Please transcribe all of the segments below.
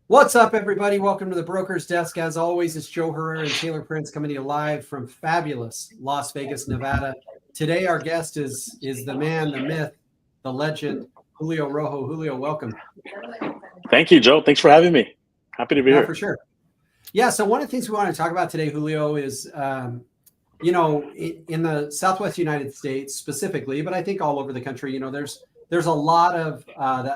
What's up, everybody? Welcome to the Broker's Desk. As always, it's Joe Herrera and Taylor Prince coming to you live from fabulous Las Vegas, Nevada. Today, our guest is the man, the myth, the legend, Julio Rojo. Julio, welcome. Thank you, Joe. Thanks for having me. Happy to be No, here. for sure. Yeah. So one of the things we want to talk about today, Julio, is in the Southwest United States specifically, but I think all over the country, there's a lot of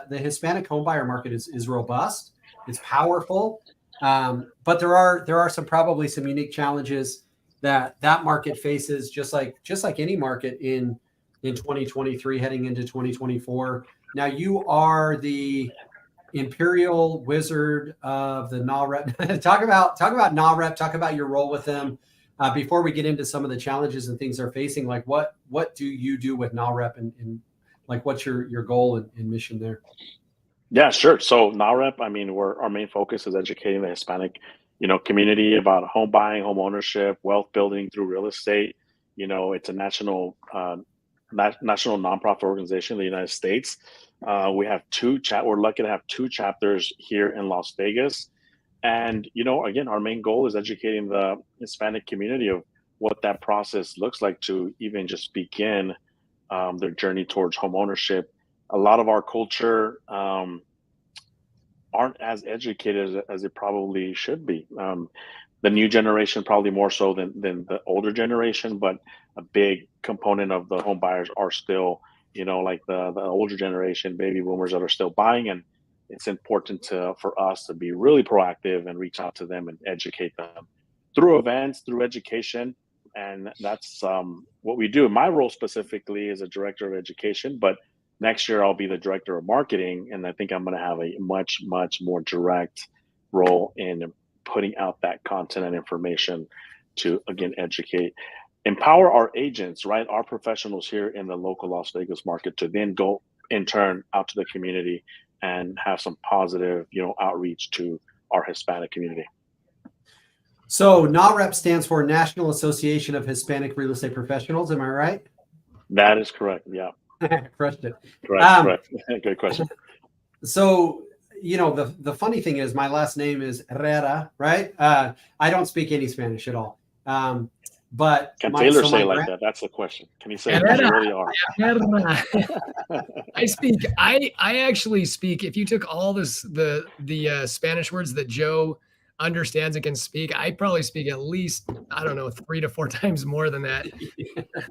the Hispanic homebuyer market is robust. It's powerful, but there are some unique challenges that market faces, just like any market in 2023 heading into 2024. Now you are the Imperial Wizard of the NAHREP. talk about NAHREP. Talk about your role with them. Before we get into some of the challenges and things they're facing, like what do you do with NAHREP and like what's your goal and mission there? Yeah, sure. So NAREP, our main focus is educating the Hispanic, community about home buying, home ownership, wealth building through real estate. It's a national nonprofit organization in the United States. We're lucky to have two chapters here in Las Vegas. And, again, our main goal is educating the Hispanic community of what that process looks like to even just begin their journey towards home ownership. A lot of our culture aren't as educated as it probably should be. The new generation probably more so than the older generation, but a big component of the home buyers are still, like the older generation, baby boomers that are still buying. And it's important for us to be really proactive and reach out to them and educate them through events, through education. And that's what we do. My role specifically is a director of education, but next year I'll be the director of marketing, and I think I'm going to have a much, much more direct role in putting out that content and information to, again, educate, empower our agents, right? Our professionals here in the local Las Vegas market to then go in turn out to the community and have some positive, outreach to our Hispanic community. So NAHREP stands for National Association of Hispanic Real Estate Professionals. Am I right? That is correct. Yeah. Crushed it. Correct. Good question. So the funny thing is my last name is Herrera, right? I don't speak any Spanish at all. But can Taylor say like that? That's the question. Can he say it as you really are? I actually speak. If you took all the Spanish words that Joe understands and can speak, I probably speak at least, I don't know, 3 to 4 times more than that.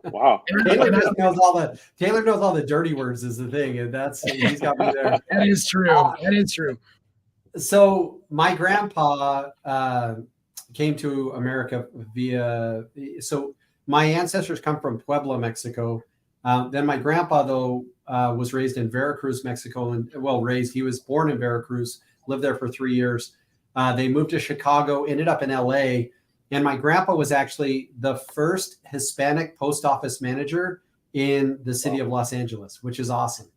Wow. Taylor knows all the dirty words is the thing, and he's got me there. That is true. That is true. So my grandpa came to America so my ancestors come from Puebla, Mexico. Then my grandpa, though, was raised in Veracruz, Mexico, he was born in Veracruz, lived there for 3 years. They moved to Chicago, ended up in LA. And my grandpa was actually the first Hispanic post office manager in the city of Los Angeles, which is awesome.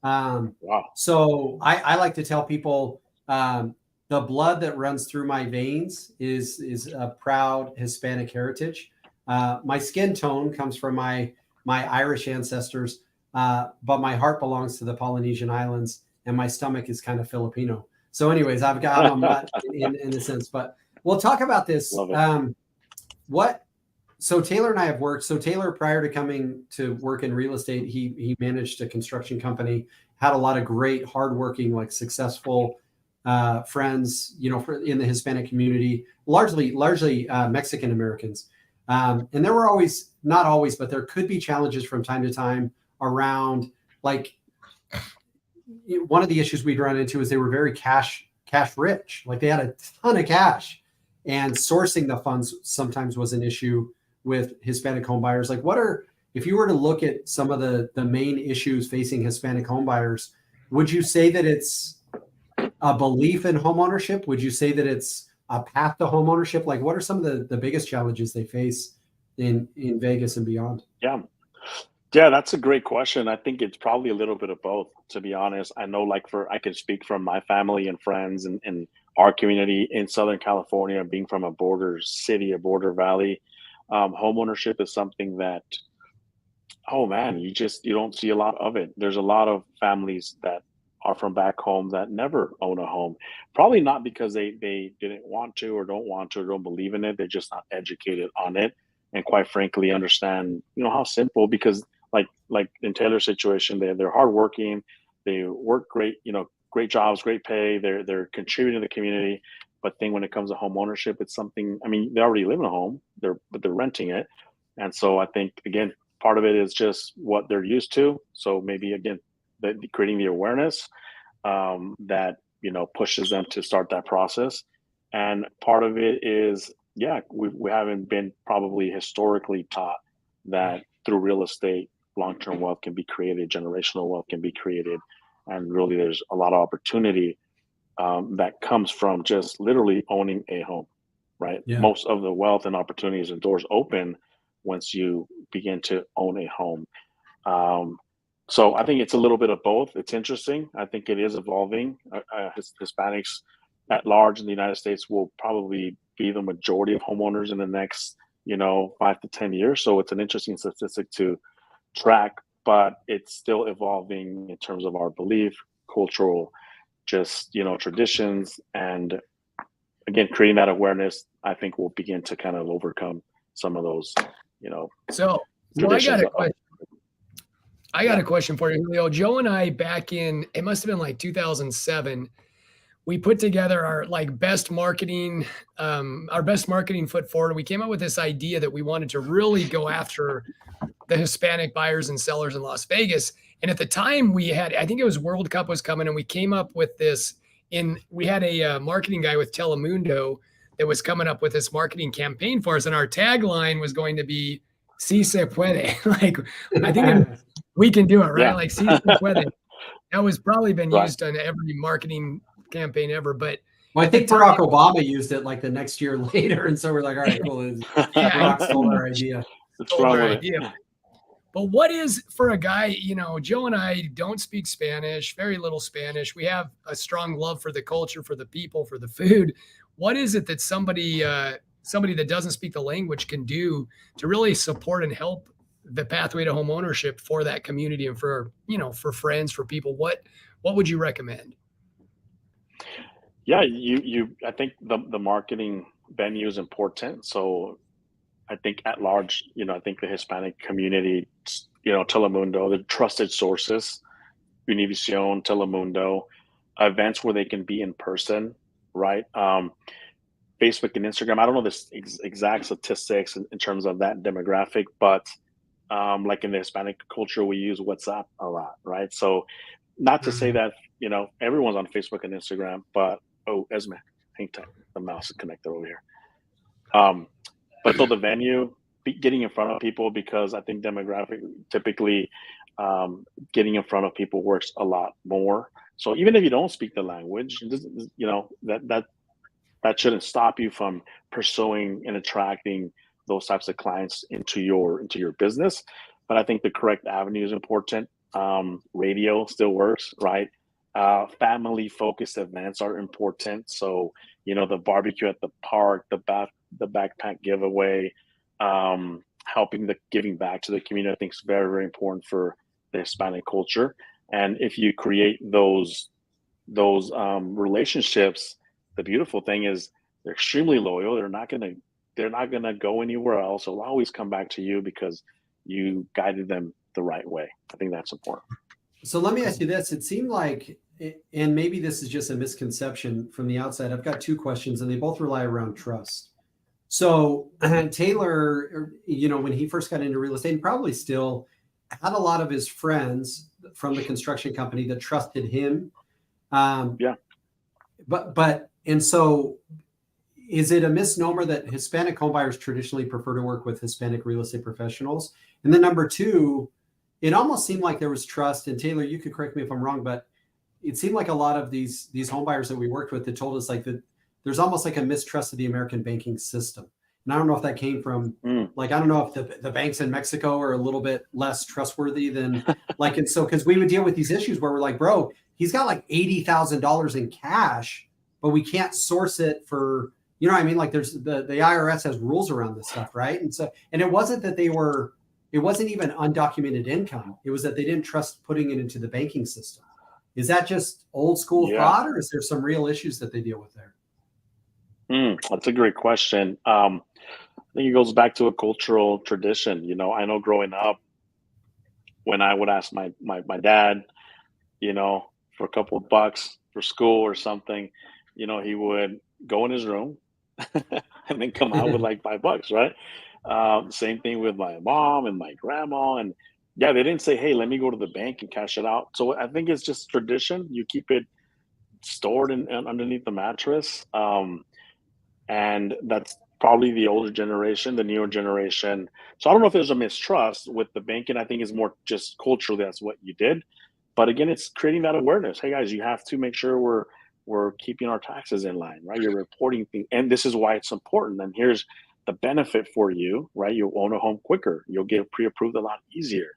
Wow. So I like to tell people the blood that runs through my veins is a proud Hispanic heritage. My skin tone comes from my Irish ancestors, but my heart belongs to the Polynesian Islands, and my stomach is kind of Filipino. So anyways, I'm a mutt in a sense, but we'll talk about this. So Taylor and I have worked. So Taylor, prior to coming to work in real estate, he managed a construction company, had a lot of great, hardworking, like successful friends, in the Hispanic community, largely Mexican Americans. And there were not always, but there could be challenges from time to time around, like, one of the issues we'd run into is they were very cash rich. Like they had a ton of cash, and sourcing the funds sometimes was an issue with Hispanic home buyers. Like if you were to look at some of the main issues facing Hispanic home buyers, would you say that it's a belief in home ownership? Would you say that it's a path to home ownership? Like what are some of the biggest challenges they face in Vegas and beyond? Yeah, that's a great question. I think it's probably a little bit of both, to be honest. I know, I can speak from my family and friends and our community in Southern California, being from a border city, a border valley. Home ownership is something that, oh man, you don't see a lot of it. There's a lot of families that are from back home that never own a home. Probably not because they didn't want to or don't want to or don't believe in it. They're just not educated on it. And quite frankly, understand, how simple, because like in Taylor's situation, they're hardworking, they work great, great jobs, great pay, they're contributing to the community. But then when it comes to home ownership, it's something, I mean, they already live in a home, but they're renting it. And so I think, again, part of it is just what they're used to. So maybe, again, creating the awareness that, pushes them to start that process. And part of it is, we haven't been probably historically taught that through real estate, long-term wealth can be created, generational wealth can be created. And really, there's a lot of opportunity that comes from just literally owning a home, right? Yeah. Most of the wealth and opportunities and doors open once you begin to own a home. So I think it's a little bit of both. It's interesting. I think it is evolving. Hispanics at large in the United States will probably be the majority of homeowners in the next, 5 to 10 years. So it's an interesting statistic to track, but it's still evolving in terms of our belief, cultural, just, traditions. And again, creating that awareness, I think will begin to kind of overcome some of those, So I got a question for you, Julio. Joe and I, back in, it must have been like 2007, we put together our best marketing foot forward. We came up with this idea that we wanted to really go after the Hispanic buyers and sellers in Las Vegas. And at the time I think it was World Cup was coming, and we came up with this we had a marketing guy with Telemundo that was coming up with this marketing campaign for us. And our tagline was going to be, "Si se puede." I think we can do it, right? Yeah. Si se puede. That was probably been Right. used on every marketing campaign ever. But Well, I think Barack Obama used it the next year later. And so we're like, all right, cool. Barack stole our idea. But what is, for a guy, Joe and I don't speak Spanish, very little Spanish. We have a strong love for the culture, for the people, for the food. What is it that somebody that doesn't speak the language can do to really support and help the pathway to home ownership for that community and for friends, for people? What would you recommend? Yeah, I think the marketing venue is important. So I think at large, I think the Hispanic community, Telemundo, the trusted sources, Univision, Telemundo, events where they can be in person, right? Facebook and Instagram. I don't know the exact statistics in terms of that demographic, but like in the Hispanic culture, we use WhatsApp a lot, right? So not to say that, everyone's on Facebook and Instagram, but, Esme, hang tight. The mouse is connected over here. But so the venue, getting in front of people, because I think demographic, typically getting in front of people works a lot more. So even if you don't speak the language, that shouldn't stop you from pursuing and attracting those types of clients into your business. But I think the correct avenue is important. Radio still works, right? Family focused events are important. So, the barbecue at the park, the backpack giveaway, giving back to the community, I think is very, very important for the Hispanic culture. And if you create those relationships, the beautiful thing is they're extremely loyal. They're not gonna go anywhere else. They'll always come back to you because you guided them the right way. I think that's important. So let me ask you this. It seemed like, and maybe this is just a misconception from the outside, I've got two questions and they both rely around trust. So Taylor, when he first got into real estate, and probably still, had a lot of his friends from the construction company that trusted him. And so is it a misnomer that Hispanic homebuyers traditionally prefer to work with Hispanic real estate professionals? And then number two, it almost seemed like there was trust, and Taylor, you could correct me if I'm wrong, but it seemed like a lot of these homebuyers that we worked with that told us that there's almost like a mistrust of the American banking system. And I don't know if that came from I don't know if the banks in Mexico are a little bit less trustworthy than and so, because we would deal with these issues where we're like, bro, he's got $80,000 in cash, but we can't source it for, there's the IRS has rules around this stuff, right? And it wasn't that it wasn't even undocumented income. It was that they didn't trust putting it into the banking system. Is that just old school Yeah. thought, or is there some real issues that they deal with there? That's a great question. I think it goes back to a cultural tradition. I know growing up, when I would ask my dad, for a couple of bucks for school or something, he would go in his room and then come out with like $5, right? Same thing with my mom and my grandma. And yeah, they didn't say, hey, let me go to the bank and cash it out. So I think it's just tradition. You keep it stored underneath the mattress. And that's probably the older generation, the newer generation. So I don't know if there's a mistrust with the banking. I think it's more just culturally that's what you did. But again, it's creating that awareness. Hey guys, you have to make sure we're keeping our taxes in line, right? You're reporting things, and this is why it's important. And here's the benefit for you, right? You'll own a home quicker. You'll get pre-approved a lot easier.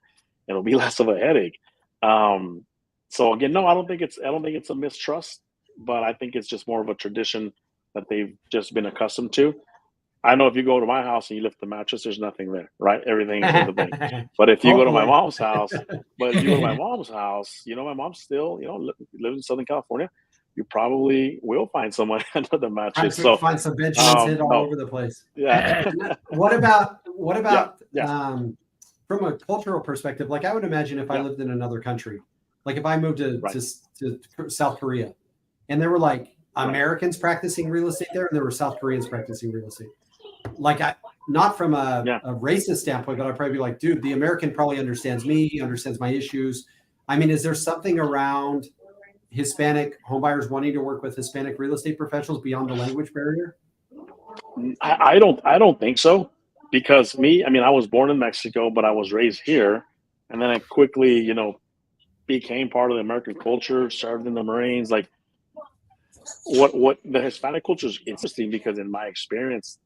It'll be less of a headache. So again, no, I don't think it's a mistrust, but I think it's just more of a tradition that they've just been accustomed to. I know if you go to my house and you lift the mattress, there's nothing there, right? Everything is in the bank. But if you go to my mom's house, my mom still, lives in Southern California. You probably will find someone under the mattress. So Find some Benjamins hid all no. over the place. Yeah. What about Yeah. From a cultural perspective? Like I would imagine if I lived in another country, like if I moved to South Korea, and there were like Americans practicing real estate there, and there were South Koreans practicing real estate. Like not from a racist standpoint, but I'd probably be like, dude, the American probably understands me, he understands my issues. I mean, is there something around Hispanic homebuyers wanting to work with Hispanic real estate professionals beyond the language barrier? I don't think so, because I was born in Mexico, but I was raised here, and then I quickly, became part of the American culture, served in the Marines. Like what the Hispanic culture is interesting, because in my experience,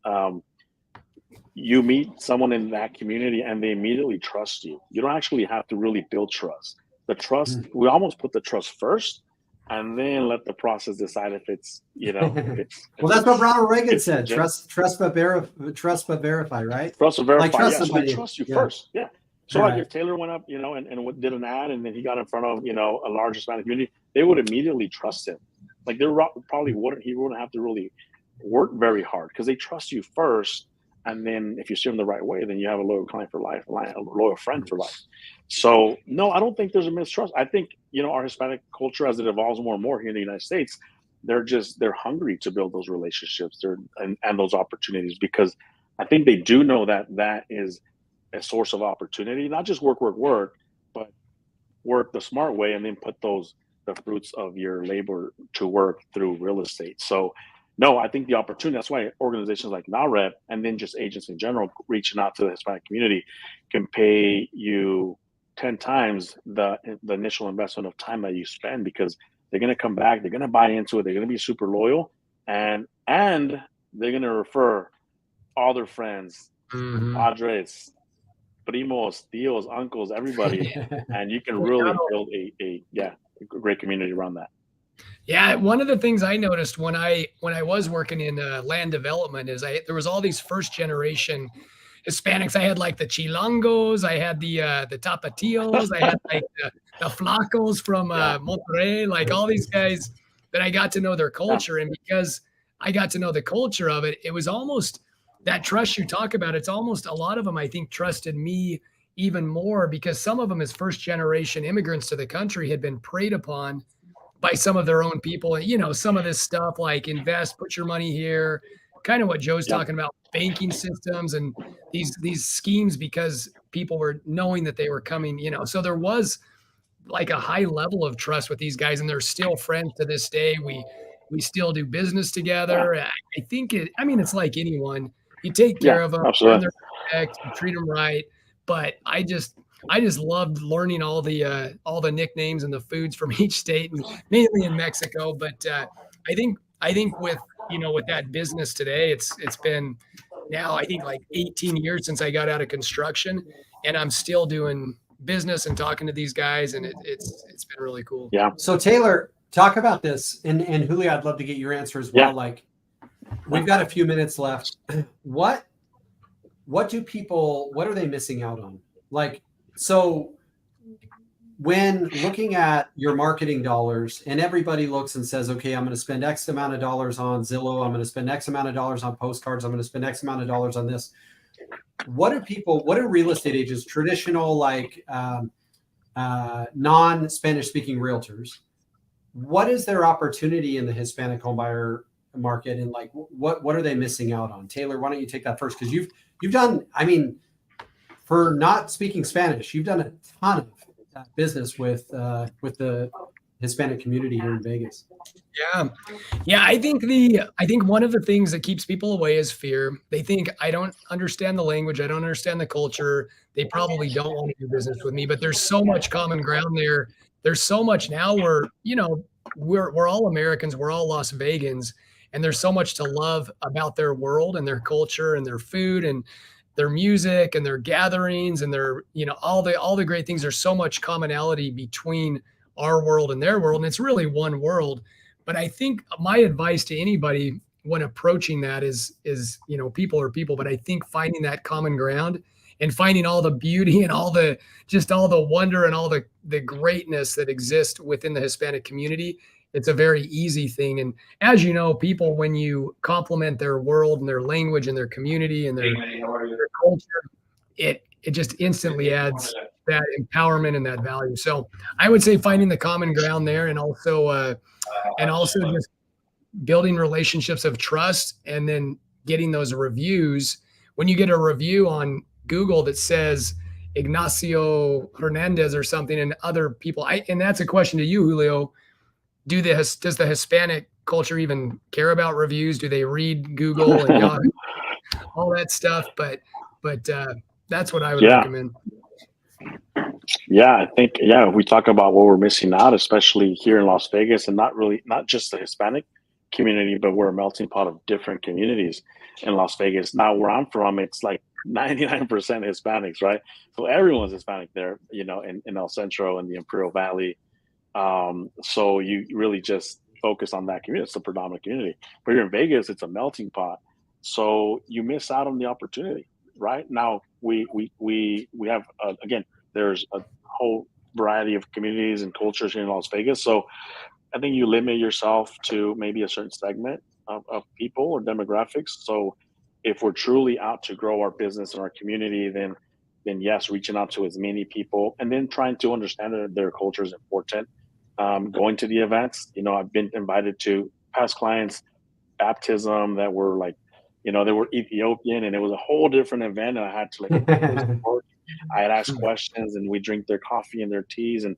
you meet someone in that community and they immediately trust you. You don't actually have to really build trust. The trust, we almost put the trust first, and then let the process decide if it's, well, that's what Ronald Reagan said. Trust but verify, right? Trust but verify. Like, So they trust you first. Yeah. So like if Taylor went up, and did an ad, and then he got in front of, a large Hispanic community, they would immediately trust him. Like he wouldn't have to really work very hard, because they trust you first. And then if you serve them the right way, then you have a loyal client for life, a loyal friend for life. So no, I don't think there's a mistrust. I think, our Hispanic culture, as it evolves more and more here in the United States, they're hungry to build those relationships and those opportunities, because I think they do know that is a source of opportunity, not just work, but work the smart way, and then put the fruits of your labor to work through real estate. So no, I think the opportunity, that's why organizations like NAHREP, and then just agents in general, reaching out to the Hispanic community, can pay you 10 times the initial investment of time that you spend, because they're going to come back, they're going to buy into it, they're going to be super loyal, and they're going to refer all their friends, padres, primos, tios, uncles, everybody, and you can really build a great community around that. Yeah, one of the things I noticed when I was working in land development is there was all these first generation Hispanics. I had like the Chilangos, I had the Tapatios, I had like the Flacos from Monterrey, like all these guys that I got to know their culture. And because I got to know the culture of it, it was almost that trust you talk about. It's almost a lot of them, I think, trusted me even more, because some of them as first generation immigrants to the country had been preyed upon by some of their own people. And, some of this stuff like invest, put your money here, kind of what Joe's talking about, banking systems and these schemes, because people were knowing that they were coming, so there was like a high level of trust with these guys, and they're still friends to this day. We still do business together. I think it's like anyone, you take care of them, earn their respect, you treat them right. But I just loved learning all the nicknames and the foods from each state, and mainly in Mexico. But I think with with that business today, it's been now I think like 18 years since I got out of construction, and I'm still doing business and talking to these guys, and it's been really cool. Yeah. So Taylor, talk about this, and Julio, I'd love to get your answer as well. Yeah. Like, we've got a few minutes left. What are they missing out on? Like, so when looking at your marketing dollars, and everybody looks and says, okay, I'm going to spend X amount of dollars on Zillow, I'm going to spend X amount of dollars on postcards, I'm going to spend X amount of dollars on this. What do real estate agents, traditional, like non-Spanish speaking realtors, what is their opportunity in the Hispanic homebuyer market, and like what are they missing out on? Taylor, why don't you take that first? Because you've done, I mean, for not speaking Spanish, you've done a ton of business with the Hispanic community here in Vegas. Yeah. I think one of the things that keeps people away is fear. They think, I don't understand the language, I don't understand the culture. They probably don't want to do business with me. But there's so much common ground there. There's so much now where, we're all Americans, we're all Las Vegans, and there's so much to love about their world and their culture and their food and their music and their gatherings and their, all the great things. There's so much commonality between our world and their world, and it's really one world. But I think my advice to anybody when approaching that is, people are people, but I think finding that common ground and finding all the beauty and all the wonder and all the greatness that exists within the Hispanic community, it's a very easy thing. And as you know, people, when you compliment their world and their language and their community and their culture, it just instantly adds that empowerment and that value. So I would say finding the common ground there, and also just building relationships of trust, and then getting those reviews. When you get a review on Google that says Ignacio Hernandez or something, and other people, and that's a question to you, Julio. Does the Hispanic culture even care about reviews? Do they read Google and Yahoo, all that stuff? But that's what I would recommend. Yeah, I think, if we talk about what we're missing out, especially here in Las Vegas, and not just the Hispanic community, but we're a melting pot of different communities in Las Vegas. Now, where I'm from, it's like 99% Hispanics, right? So everyone's Hispanic there, in El Centro and the Imperial Valley. So you really just focus on that community. It's the predominant community. But here in Vegas, it's a melting pot. So you miss out on the opportunity, right? Now, we have, again, there's a whole variety of communities and cultures here in Las Vegas. So I think you limit yourself to maybe a certain segment of people or demographics. So if we're truly out to grow our business and our community, then yes, reaching out to as many people, and then trying to understand that their culture is important. Going to the events, I've been invited to past clients' baptism that were like, they were Ethiopian, and it was a whole different event. And I had to I had asked questions, and we drink their coffee and their teas, and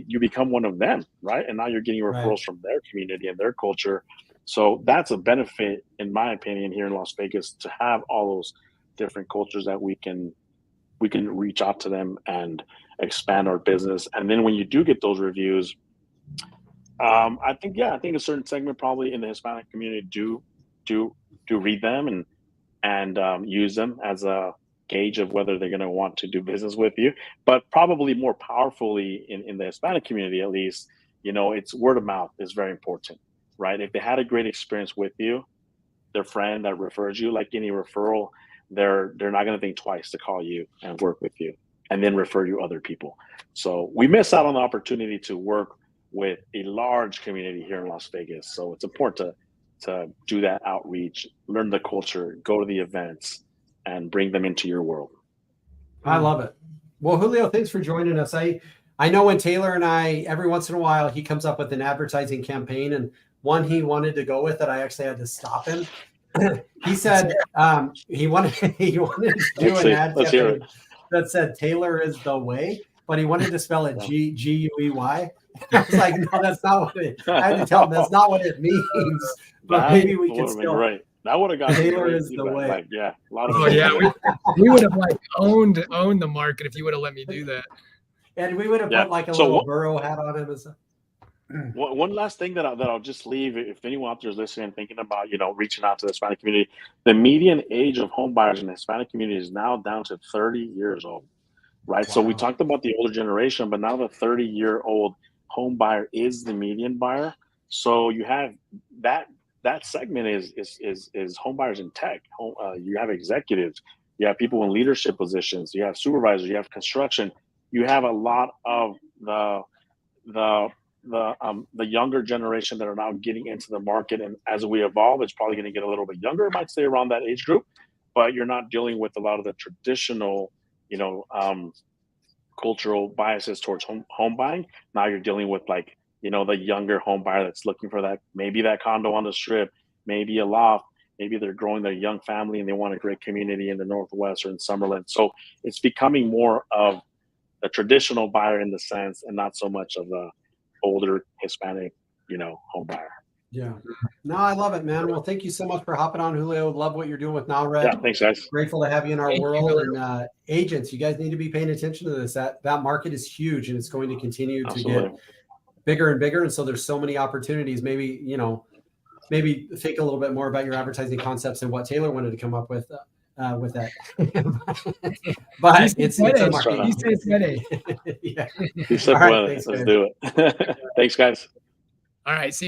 you become one of them, right? And now you're getting referrals from their community and their culture. So that's a benefit, in my opinion, here in Las Vegas, to have all those different cultures that we can reach out to them and expand our business. And then when you do get those reviews, I think a certain segment probably in the Hispanic community do read them and use them as a gauge of whether they're going to want to do business with you. But probably more powerfully in the Hispanic community, at least, it's word of mouth is very important, right? If they had a great experience with you, their friend that refers you, like any referral, they're not going to think twice to call you and work with you and then refer you other people. So we miss out on the opportunity to work with a large community here in Las Vegas. So it's important to do that outreach, learn the culture, go to the events, and bring them into your world. I love it. Well, Julio, thanks for joining us. I know when Taylor and I, every once in a while, he comes up with an advertising campaign, and one he wanted to go with that I actually had to stop him. He said he wanted to do an ad campaign that said Taylor is the way, but he wanted to spell it G-U-E-Y. I was like, no, that's not what it. I had to tell him that's not what it means. But maybe we could still. Right. That would have got Taylor is the way. Like, a lot of. Oh yeah, we would have owned the market if you would have let me do that. And we would have put like a little burrow hat on him. One last thing that I'll just leave, if anyone out there is listening and thinking about, reaching out to the Hispanic community, the median age of home buyers in the Hispanic community is now down to 30 years old, right? Wow. So we talked about the older generation, but now the 30-year-old home buyer is the median buyer. So you have that segment is home buyers in tech. You have executives, you have people in leadership positions, you have supervisors, you have construction, you have a lot of the younger generation that are now getting into the market, and as we evolve, it's probably going to get a little bit younger. It might stay around that age group, but you're not dealing with a lot of the traditional, cultural biases towards home buying. Now you're dealing with like, the younger home buyer that's looking for that, maybe that condo on the strip, maybe a loft, maybe they're growing their young family and they want a great community in the Northwest or in Summerlin. So it's becoming more of a traditional buyer in the sense, and not so much of the older Hispanic, home buyer. Yeah. No, I love it, man. Well, thank you so much for hopping on, Julio. Love what you're doing with NowRed. Yeah, thanks, guys. Grateful to have you in our Thank you, world. Julio. And agents, you guys need to be paying attention to this. That market is huge, and it's going to continue to Absolutely. get bigger and bigger. And so there's so many opportunities. Maybe, maybe think a little bit more about your advertising concepts and what Taylor wanted to come up with that. But it's a market. He says ready. Yeah. He said, All right, well, thanks, let's guys. do it. Thanks, guys. All right. See